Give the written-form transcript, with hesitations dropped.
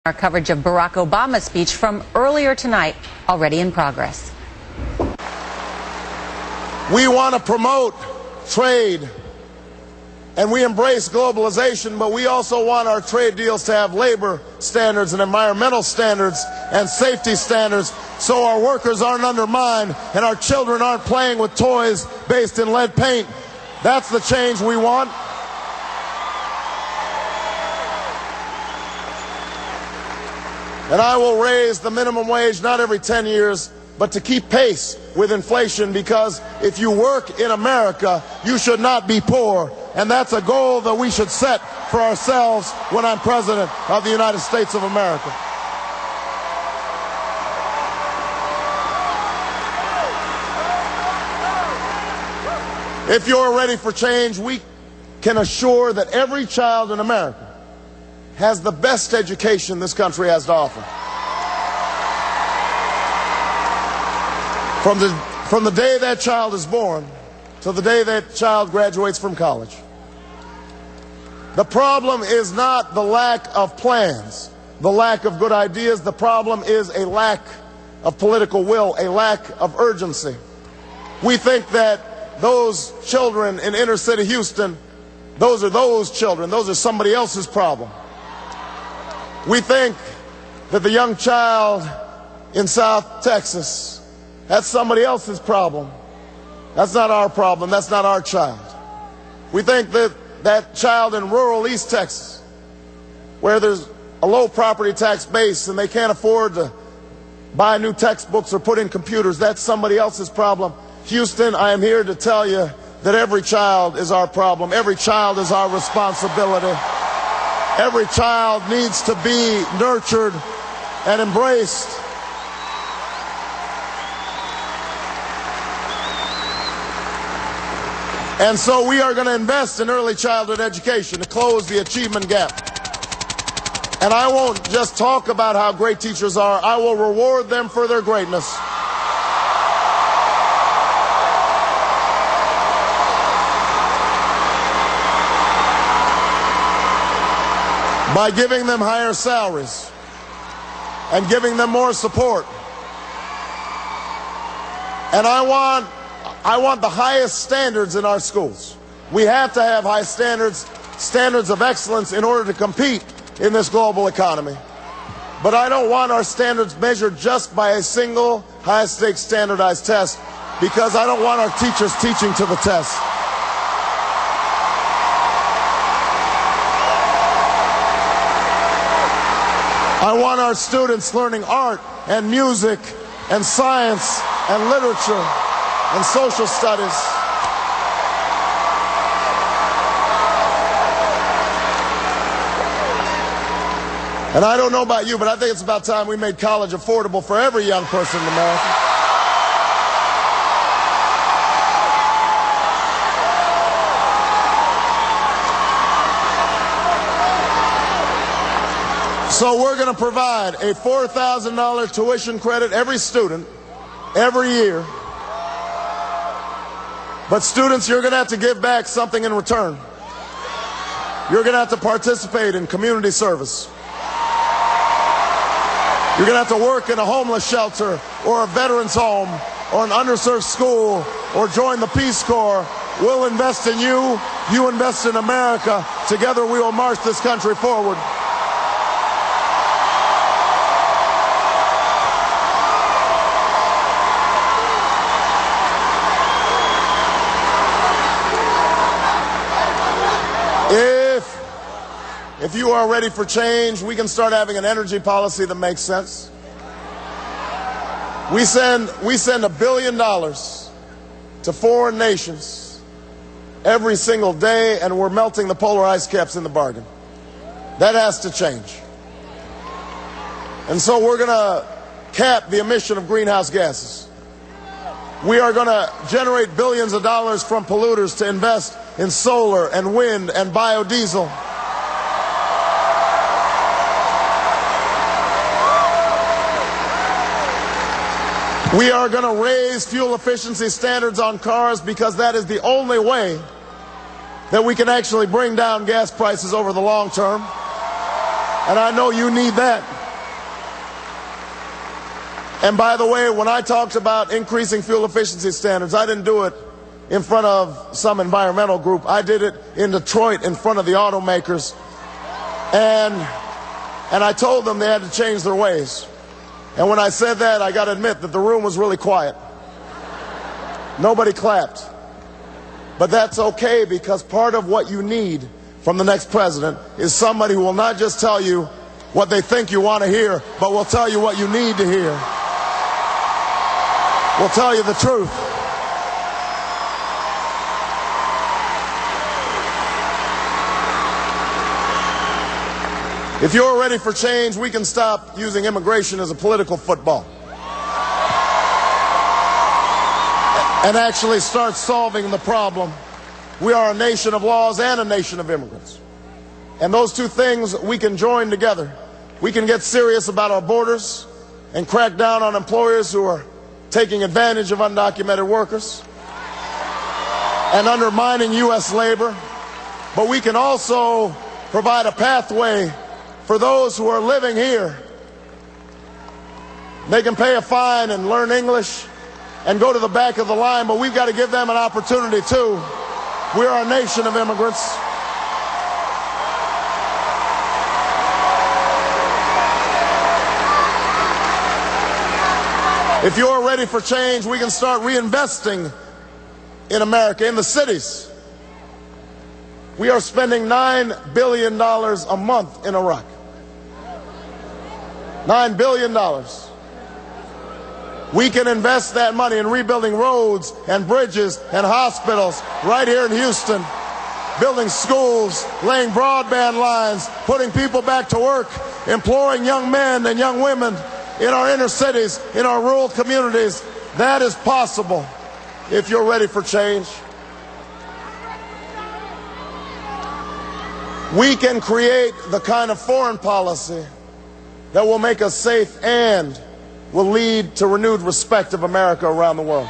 Our coverage of Barack Obama's speech from earlier tonight, already in progress. We want to promote trade, and we embrace globalization, but we also want our trade deals to have labor standards and environmental standards and safety standards so our workers aren't undermined and our children aren't playing with toys based in lead paint. That's the change we want. And I will raise the minimum wage not every 10 years, but to keep pace with inflation, because if you work in America, you should not be poor. And that's a goal that we should set for ourselves when I'm President of the United States of America. If you're ready for change, we can assure that every child in America has the best education this country has to offer. From the day that child is born to the day that child graduates from college. The problem is not the lack of plans, the lack of good ideas. The problem is a lack of political will, a lack of urgency. We think that those children in inner city Houston, those are children, those are somebody else's problem. We think that the young child in South Texas, that's somebody else's problem. That's not our problem. That's not our child. We think that that child in rural East Texas, where there's a low property tax base and they can't afford to buy new textbooks or put in computers, that's somebody else's problem. Houston, I am here to tell you that every child is our problem. Every child is our responsibility. Every child needs to be nurtured and embraced. And so we are going to invest in early childhood education to close the achievement gap. And I won't just talk about how great teachers are. I will reward them for their greatness. By giving them higher salaries and giving them more support. And I want the highest standards in our schools. We have to have high standards of excellence in order to compete in this global economy. But I don't want our standards measured just by a single high-stakes standardized test, because I don't want our teachers teaching to the test. I want our students learning art and music and science and literature and social studies. And I don't know about you, but I think it's about time we made college affordable for every young person in America. So we're going to provide a $4,000 tuition credit every student, every year. But students, you're going to have to give back something in return. You're going to have to participate in community service. You're going to have to work in a homeless shelter or a veterans home or an underserved school or join the Peace Corps. We'll invest in you. You invest in America. Together we will march this country forward. If you are ready for change, we can start having an energy policy that makes sense. We send $1 billion to foreign nations every single day, and we're melting the polar ice caps in the bargain. That has to change. And so we're going to cap the emission of greenhouse gases. We are going to generate billions of dollars from polluters to invest in solar and wind and biodiesel. We are going to raise fuel efficiency standards on cars, because that is the only way that we can actually bring down gas prices over the long term. And I know you need that. And by the way, when I talked about increasing fuel efficiency standards, I didn't do it in front of some environmental group. I did it in Detroit in front of the automakers. And I told them they had to change their ways. And when I said that, I got to admit that the room was really quiet. Nobody clapped. But that's okay, because part of what you need from the next president is somebody who will not just tell you what they think you want to hear, but will tell you what you need to hear. Will tell you the truth. If you're ready for change, we can stop using immigration as a political football and actually start solving the problem. We are a nation of laws and a nation of immigrants. And those two things we can join together. We can get serious about our borders and crack down on employers who are taking advantage of undocumented workers and undermining U.S. labor. But we can also provide a pathway for those who are living here. They can pay a fine and learn English and go to the back of the line, but we've got to give them an opportunity too. We are a nation of immigrants. If you're ready for change, we can start reinvesting in America, in the cities. We are spending $9 billion a month in Iraq. $9 billion. We can invest that money in rebuilding roads and bridges and hospitals right here in Houston, building schools, laying broadband lines, putting people back to work, employing young men and young women in our inner cities, in our rural communities. That is possible if you're ready for change. We can create the kind of foreign policy that will make us safe and will lead to renewed respect of America around the world.